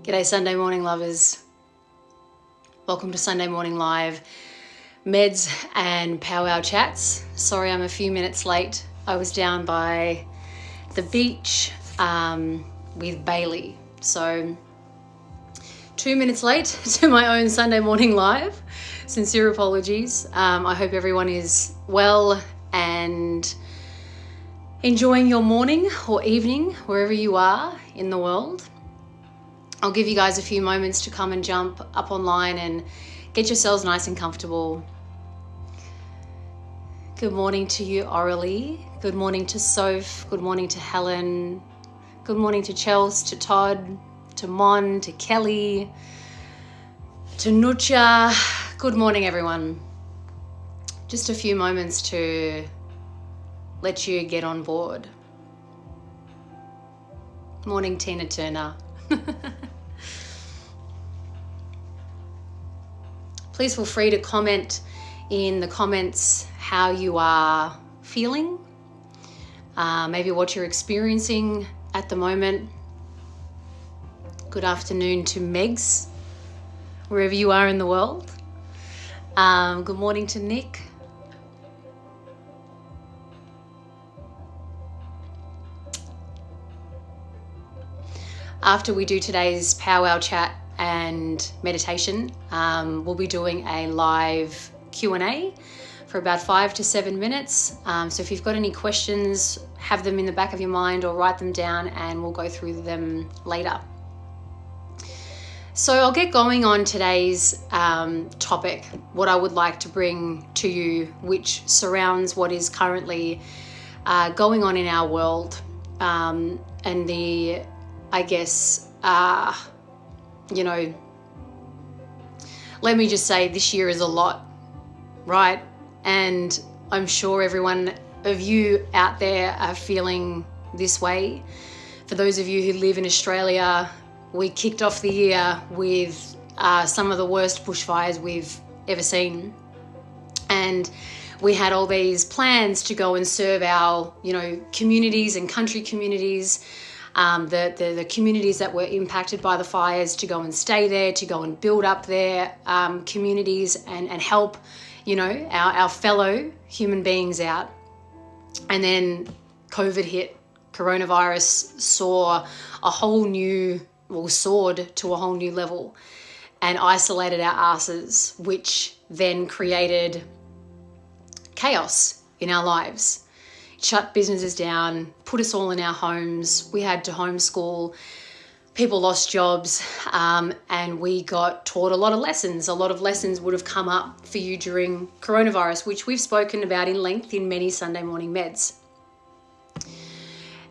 G'day Sunday morning lovers. Welcome to Sunday Morning Live Meds and Powwow Chats. Sorry I'm a few minutes late. I was down by the beach with Bailey. So 2 minutes late to my own Sunday Morning Live. Sincere apologies. I hope everyone is well and enjoying your morning or evening wherever you are in the world. I'll give you guys a few moments to come and jump up online and get yourselves nice and comfortable. Good morning to you, Aurelie. Good morning to Soph. Good morning to Helen. Good morning to Chels, to Todd, to Mon, to Kelly, to Nucha. Good morning, everyone. Just a few moments to let you get on board. Morning, Tina Turner. Please feel free to comment in the comments how you are feeling, maybe what you're experiencing at the moment. Good afternoon to Megs, wherever you are in the world. Good morning to Nick. After we do today's powwow chat and meditation, we'll be doing a live Q&A for about 5 to 7 minutes. So if you've got any questions, have them in the back of your mind or write them down and we'll go through them later. So I'll get going on today's topic, what I would like to bring to you, which surrounds what is currently going on in our world, and the, I guess, let me just say this year is a lot, right? And I'm sure everyone of you out there are feeling this way. For those of you who live in Australia, we kicked off the year with some of the worst bushfires we've ever seen. And we had all these plans to go and serve our, communities and country communities, the communities that were impacted by the fires, to go and stay there, to go and build up their communities and help, our fellow human beings out. And then COVID hit. Coronavirus soared to a whole new level and isolated our asses, which then created chaos in our lives. Shut businesses down, put us all in our homes. We had to homeschool. People lost jobs, and we got taught a lot of lessons. A lot of lessons would have come up for you during coronavirus, which we've spoken about in length in many Sunday morning meds.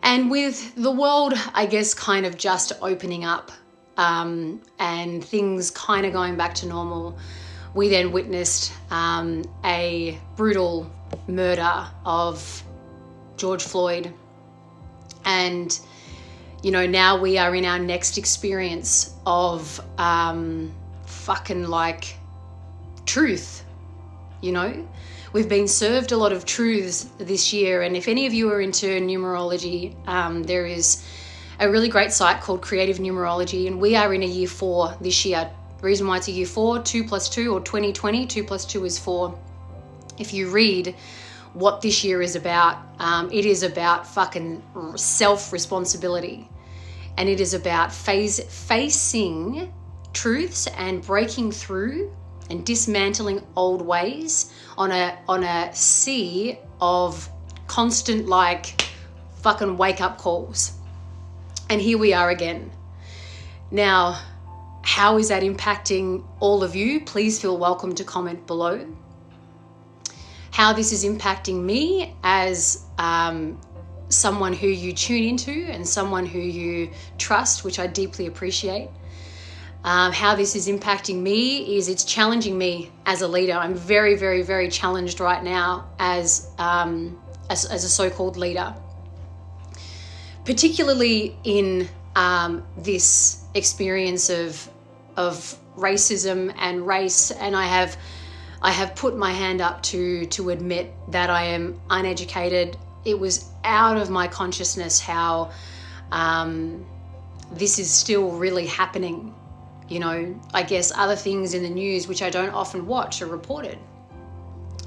And with the world, I guess, kind of just opening up and things kind of going back to normal, we then witnessed a brutal murder of George Floyd. And, now we are in our next experience of truth, We've been served a lot of truths this year. And if any of you are into numerology, there is a really great site called Creative Numerology. And we are in a year 4 this year. The reason why it's a year 4, 2 plus 2, or 2020, 2 plus 2 is 4. If you read what this year is about, it is about fucking self-responsibility. And it is about facing truths and breaking through and dismantling old ways on a sea of constant fucking wake up calls. And here we are again. Now, how is that impacting all of you? Please feel welcome to comment below. How this is impacting me as someone who you tune into and someone who you trust, which I deeply appreciate. How this is impacting me is it's challenging me as a leader. I'm very, very, very challenged right now as a so-called leader, particularly in this experience of racism and race. And I have put my hand up to admit that I am uneducated. It was out of my consciousness how this is still really happening. You know, I guess other things in the news which I don't often watch are reported.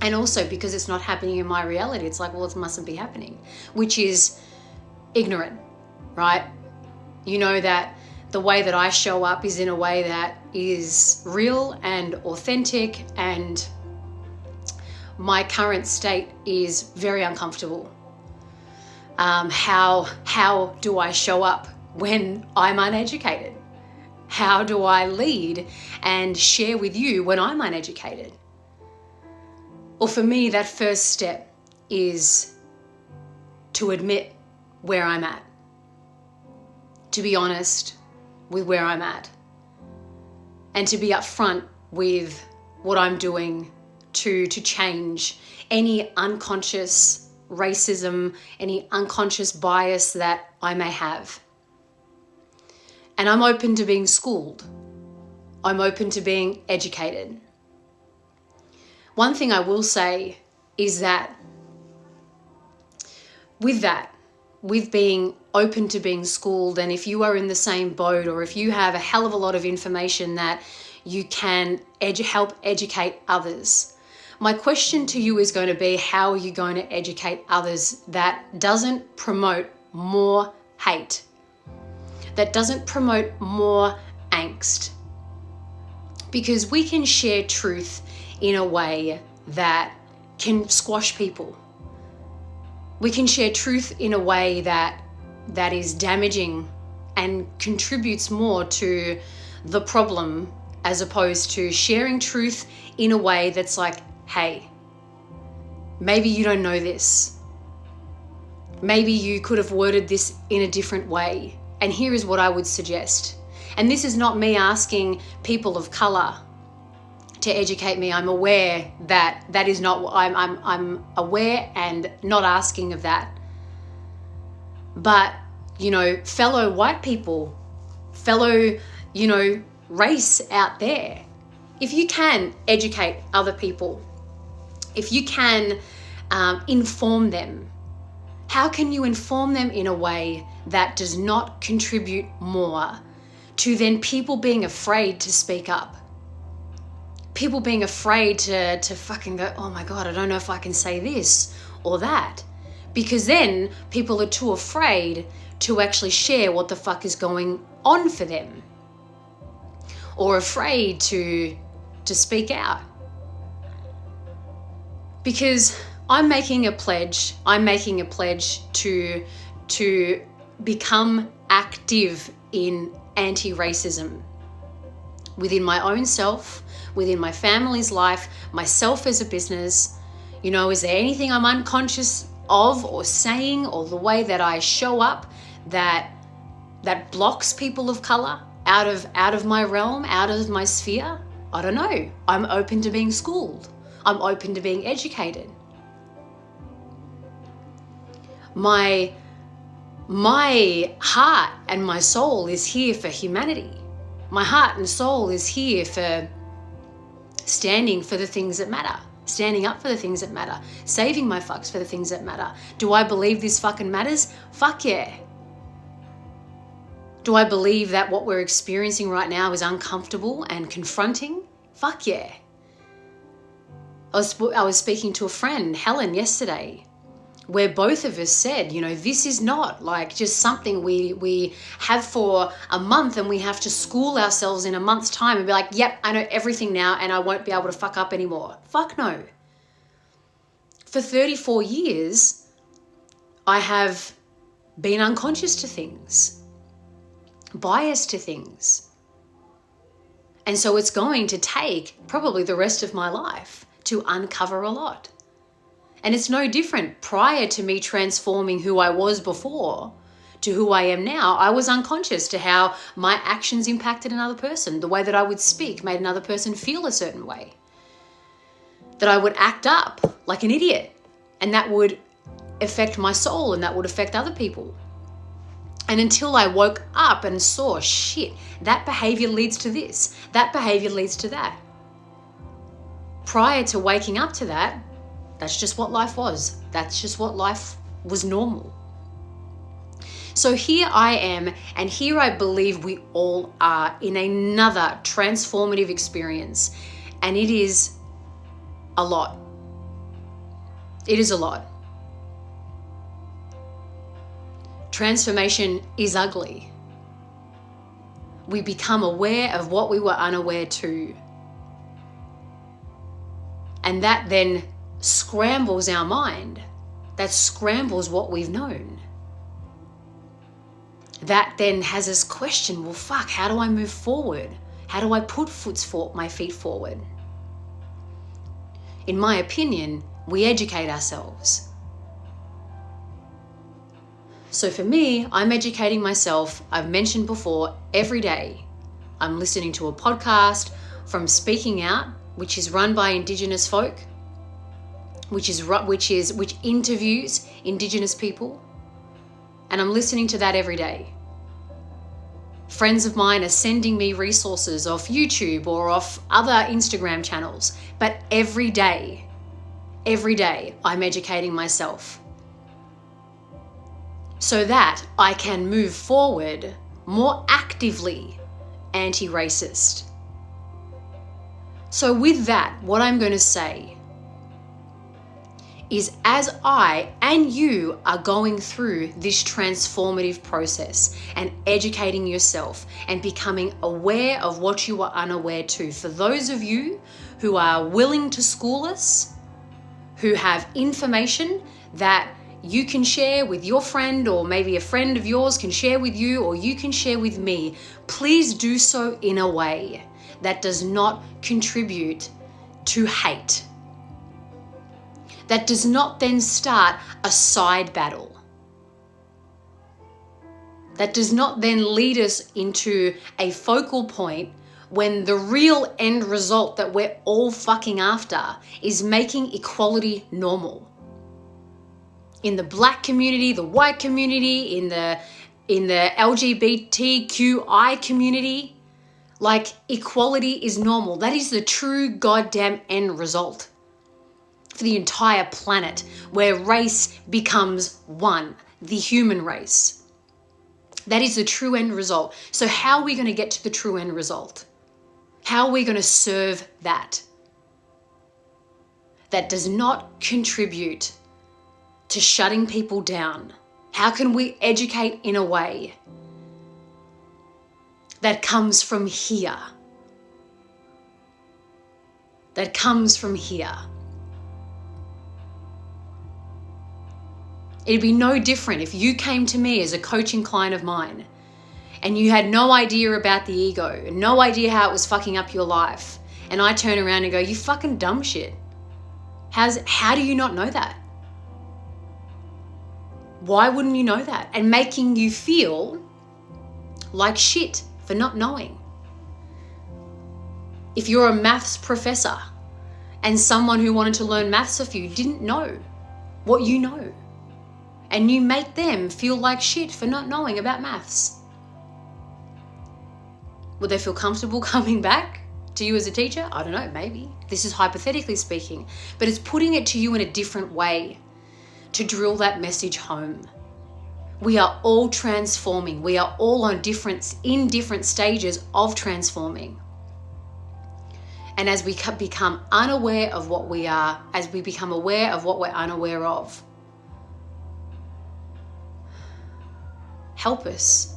And also because it's not happening in my reality, it's like, well, it mustn't be happening, which is ignorant, right? You know that the way that I show up is in a way that is real and authentic, and my current state is very uncomfortable. How do I show up when I'm uneducated? How do I lead and share with you when I'm uneducated? Well, for me, that first step is to admit where I'm at, to be honest with where I'm at, and to be upfront with what I'm doing to change any unconscious racism, any unconscious bias that I may have. And I'm open to being schooled. I'm open to being educated. One thing I will say is that with being open to being schooled, and if you are in the same boat, or if you have a hell of a lot of information that you can help educate others, my question to you is going to be, how are you going to educate others that doesn't promote more hate, that doesn't promote more angst? Because we can share truth in a way that can squash people. We can share truth in a way that is damaging and contributes more to the problem, as opposed to sharing truth in a way that's like, hey, maybe you don't know this. Maybe you could have worded this in a different way. And here is what I would suggest. And this is not me asking people of color to educate me. I'm aware that is not what I'm aware and not asking of that. But, you know, fellow white people, fellow, you know, race out there, if you can educate other people, if you can inform them, how can you inform them in a way that does not contribute more to then people being afraid to speak up? People being afraid to fucking go, oh my God, I don't know if I can say this or that. Because then people are too afraid to actually share what the fuck is going on for them, or afraid to speak out. Because I'm making a pledge to become active in anti-racism within my own self, within my family's life, myself as a business. You know, is there anything I'm unconscious of or saying, or the way that I show up that blocks people of color out of my realm, out of my sphere? I don't know. I'm open to being schooled. I'm open to being educated. My heart and my soul is here for humanity. My heart and soul is here for standing for the things that matter, standing up for the things that matter, saving my fucks for the things that matter. Do I believe this fucking matters? Fuck yeah. Do I believe that what we're experiencing right now is uncomfortable and confronting? Fuck yeah. I was speaking to a friend, Helen, yesterday, where both of us said, you know, this is not like just something we have for a month and we have to school ourselves in a month's time and be like, yep, I know everything now and I won't be able to fuck up anymore. Fuck no. For 34 years, I have been unconscious to things, biased to things. And so it's going to take probably the rest of my life to uncover a lot. And it's no different. Prior to me transforming who I was before to who I am now, I was unconscious to how my actions impacted another person. The way that I would speak made another person feel a certain way. That I would act up like an idiot, and that would affect my soul and that would affect other people. And until I woke up and saw, shit, that behavior leads to this, that behavior leads to that. Prior to waking up to that, that's just what life was. That's just what life was normal. So here I am, and here I believe we all are in another transformative experience. And it is a lot. It is a lot. Transformation is ugly. We become aware of what we were unaware to. And that then scrambles our mind. That scrambles what we've known. That then has us question, well, fuck, how do I move forward? How do I put my feet forward? In my opinion, we educate ourselves. So for me, I'm educating myself, I've mentioned before, every day. I'm listening to a podcast from Speaking Out, which is run by Indigenous folk, which interviews Indigenous people. And I'm listening to that every day. Friends of mine are sending me resources off YouTube or off other Instagram channels. But every day, I'm educating myself so that I can move forward more actively anti-racist. So with that, what I'm going to say is, as I and you are going through this transformative process and educating yourself and becoming aware of what you are unaware to, for those of you who are willing to school us, who have information that you can share with your friend, or maybe a friend of yours can share with you, or you can share with me, please do so in a way that does not contribute to hate. That does not then start a side battle. That does not then lead us into a focal point when the real end result that we're all fucking after is making equality normal. In the black community, the white community, in the LGBTQI community, like, equality is normal. That is the true goddamn end result for the entire planet, where race becomes one, the human race. That is the true end result. So how are we going to get to the true end result? How are we going to serve that? That does not contribute to shutting people down. How can we educate in a way that comes from here? That comes from here. It'd be no different if you came to me as a coaching client of mine and you had no idea about the ego, no idea how it was fucking up your life, and I turn around and go, you fucking dumb shit. How do you not know that? Why wouldn't you know that? And making you feel like shit for not knowing. If you're a maths professor and someone who wanted to learn maths of you didn't know what you know, and you make them feel like shit for not knowing about maths, would they feel comfortable coming back to you as a teacher? I don't know, maybe. This is hypothetically speaking, but it's putting it to you in a different way to drill that message home. We are all transforming. We are all in different stages of transforming. And as we become unaware of what we are, as we become aware of what we're unaware of, help us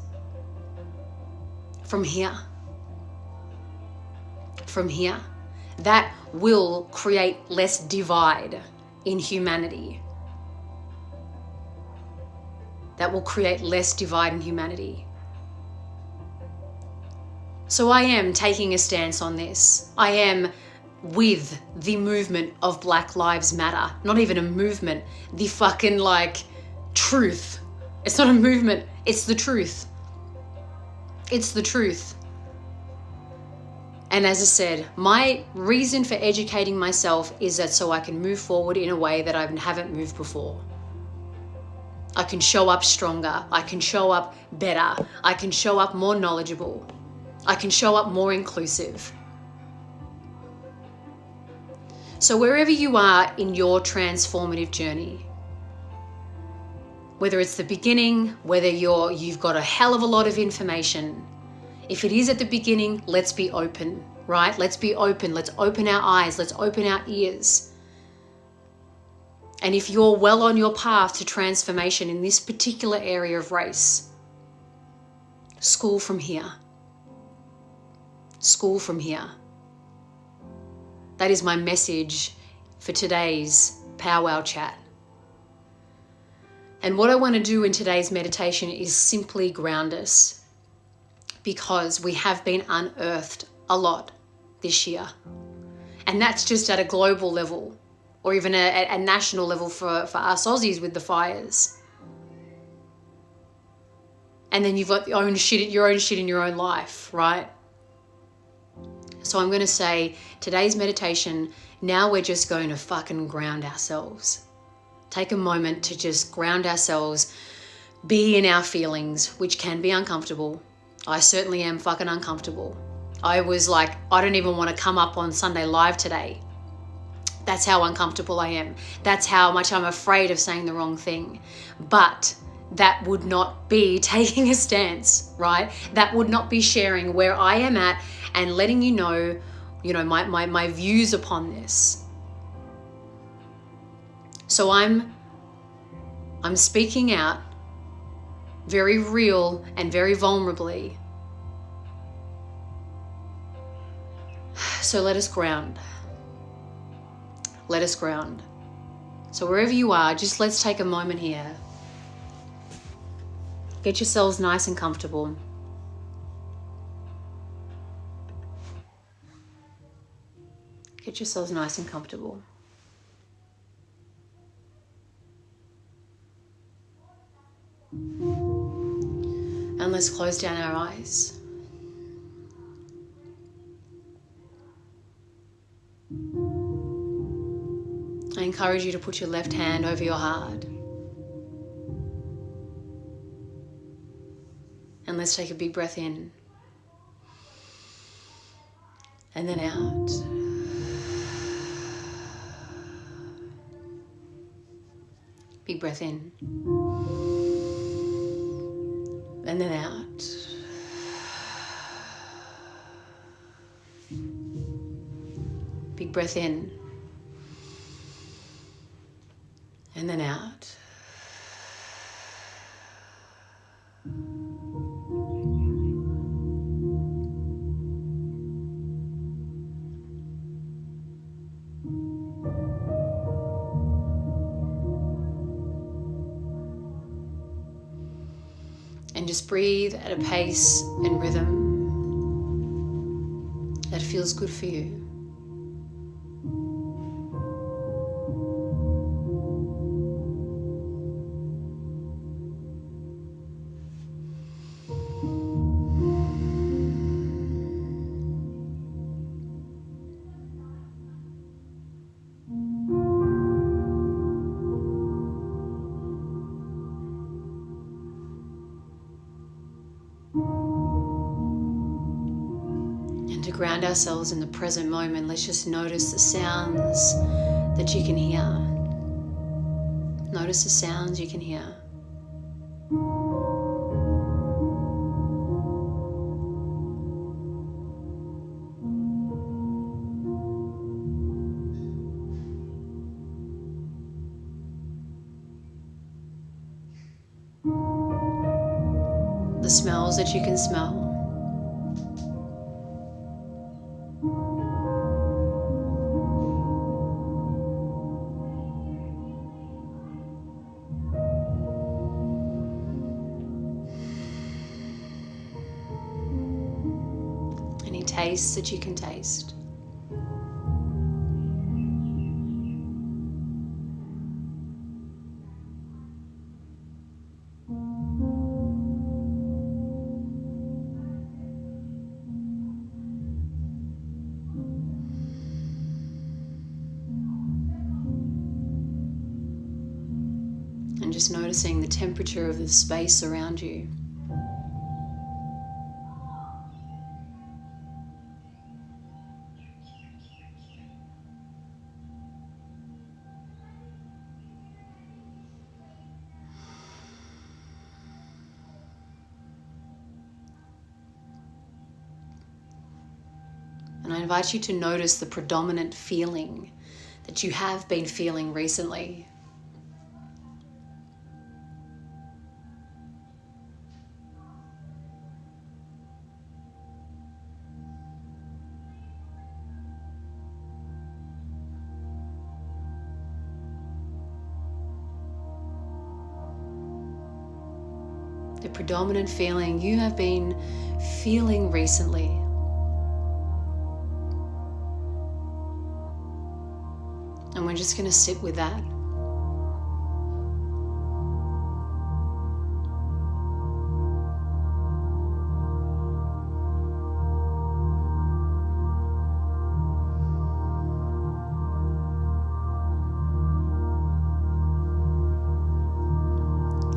from here. From here. That will create less divide in humanity. That will create less divide in humanity. So I am taking a stance on this. I am with the movement of Black Lives Matter. Not even a movement, the fucking truth. It's not a movement, it's the truth. It's the truth. And as I said, my reason for educating myself is that so I can move forward in a way that I haven't moved before. I can show up stronger. I can show up better. I can show up more knowledgeable. I can show up more inclusive. So wherever you are in your transformative journey, Whether it's the beginning, whether you've got a hell of a lot of information. If it is at the beginning, let's be open, right? Let's be open. Let's open our eyes. Let's open our ears. And if you're well on your path to transformation in this particular area of race, school from here. School from here. That is my message for today's powwow chat. And what I want to do in today's meditation is simply ground us, because we have been unearthed a lot this year. And that's just at a global level, or even a national level for us Aussies with the fires. And then you've got your own shit in your own life, right? So I'm going to say today's meditation, now we're just going to fucking ground ourselves. Take a moment to just ground ourselves, be in our feelings, which can be uncomfortable. I certainly am fucking uncomfortable. I was like, I don't even want to come up on Sunday Live today. That's how uncomfortable I am. That's how much I'm afraid of saying the wrong thing. But that would not be taking a stance, right? That would not be sharing where I am at and letting you know my views upon this. So I'm speaking out very real and very vulnerably. So let us ground. Let us ground. So wherever you are, just let's take a moment here. Get yourselves nice and comfortable. Get yourselves nice and comfortable. And let's close down our eyes. I encourage you to put your left hand over your heart. And let's take a big breath in. And then out. Big breath in. And then out. Big breath in. And then out. And just breathe at a pace and rhythm that feels good for you. And to ground ourselves in the present moment, let's just notice the sounds that you can hear. Notice the sounds you can hear. The smells that you can smell. Any tastes that you can taste. And just noticing the temperature of the space around you. And I invite you to notice the predominant feeling that you have been feeling recently. The predominant feeling you have been feeling recently. And we're just going to sit with that.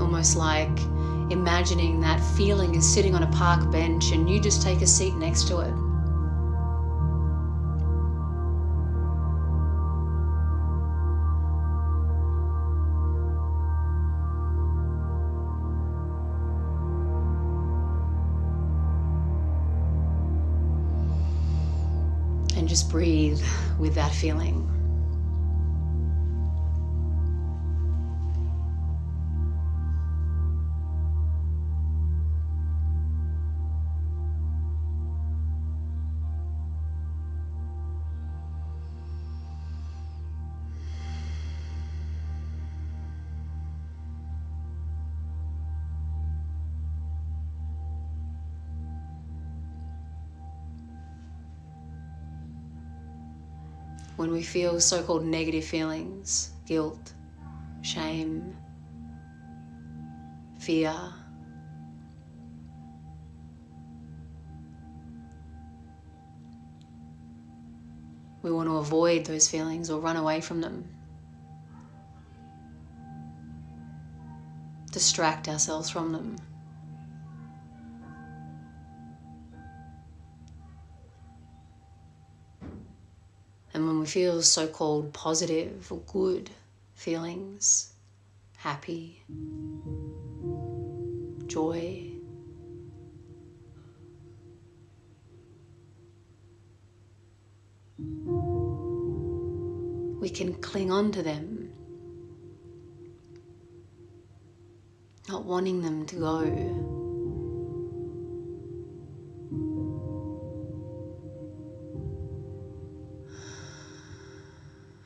Almost like imagining that feeling is sitting on a park bench and you just take a seat next to it. And just breathe with that feeling. When we feel so-called negative feelings, guilt, shame, fear, we want to avoid those feelings or run away from them. Distract ourselves from them. And when we feel so-called positive or good feelings, happy, joy, we can cling on to them, not wanting them to go.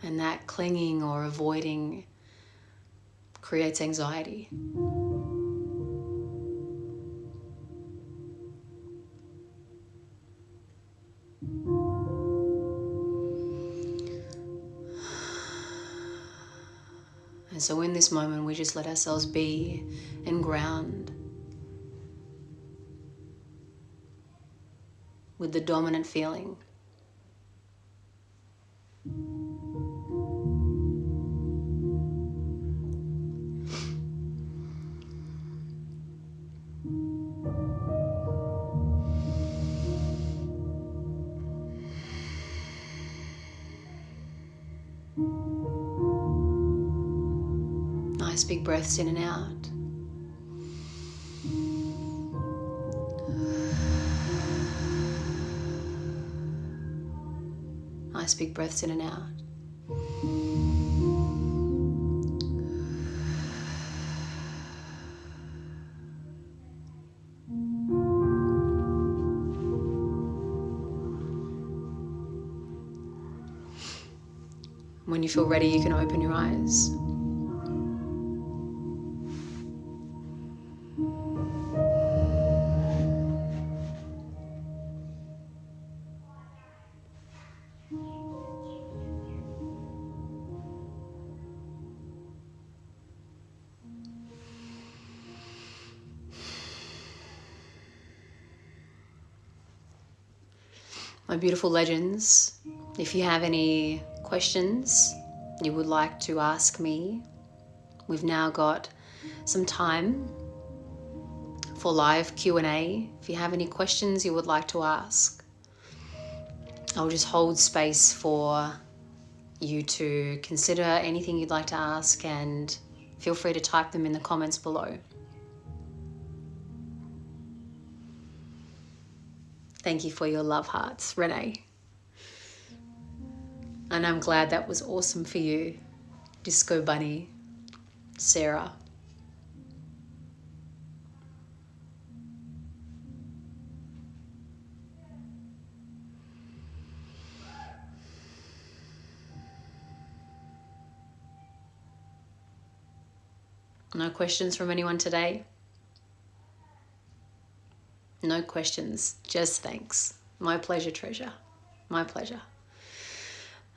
And that clinging or avoiding creates anxiety. And so in this moment, we just let ourselves be and ground with the dominant feeling. Nice big breaths in and out. Nice big breaths in and out. When you feel ready, you can open your eyes. My beautiful legends, if you have any questions you would like to ask me, we've now got some time for live Q&A. If you have any questions you would like to ask, I'll just hold space for you to consider anything you'd like to ask, and feel free to type them in the comments below. Thank you for your love hearts, Renee. And I'm glad that was awesome for you, Disco Bunny, Sarah. No questions from anyone today? No questions, just thanks. My pleasure, treasure. My pleasure.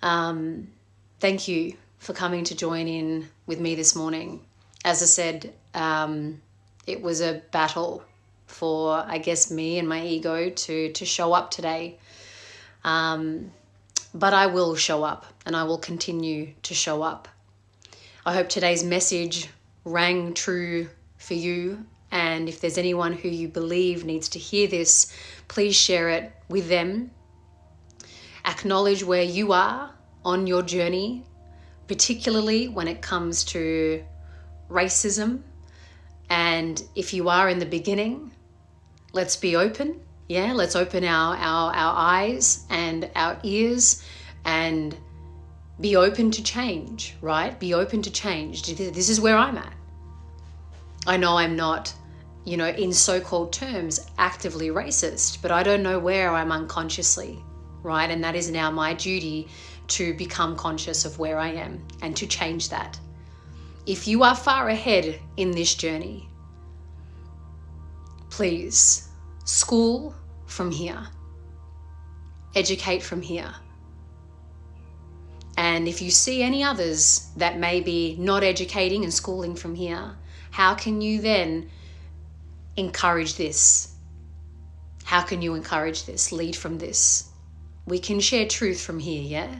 Thank you for coming to join in with me this morning. As I said, it was a battle for, I guess, me and my ego to show up today. But I will show up, and I will continue to show up. I hope today's message rang true for you. And if there's anyone who you believe needs to hear this, please share it with them. Acknowledge where you are on your journey, particularly when it comes to racism. And if you are in the beginning, let's be open. Yeah, let's open our eyes and our ears and be open to change, right? Be open to change. This is where I'm at. I know I'm not, in so-called terms, actively racist, but I don't know where I'm unconsciously, right? And that is now my duty to become conscious of where I am and to change that. If you are far ahead in this journey, please school from here, educate from here. And if you see any others that may be not educating and schooling from here, how can you then encourage this? How can you encourage this? Lead from this. We can share truth from here, yeah?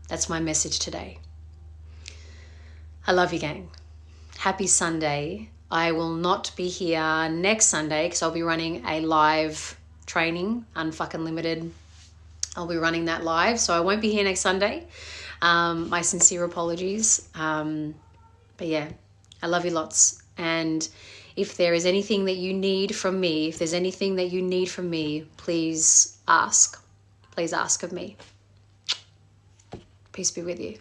That's my message today. I love you, gang. Happy Sunday. I will not be here next Sunday because I'll be running a live training, Unfucking Limited. I'll be running that live, so I won't be here next Sunday. My sincere apologies. But yeah, I love you lots. And if there is anything that you need from me, please ask. Please ask of me. Peace be with you.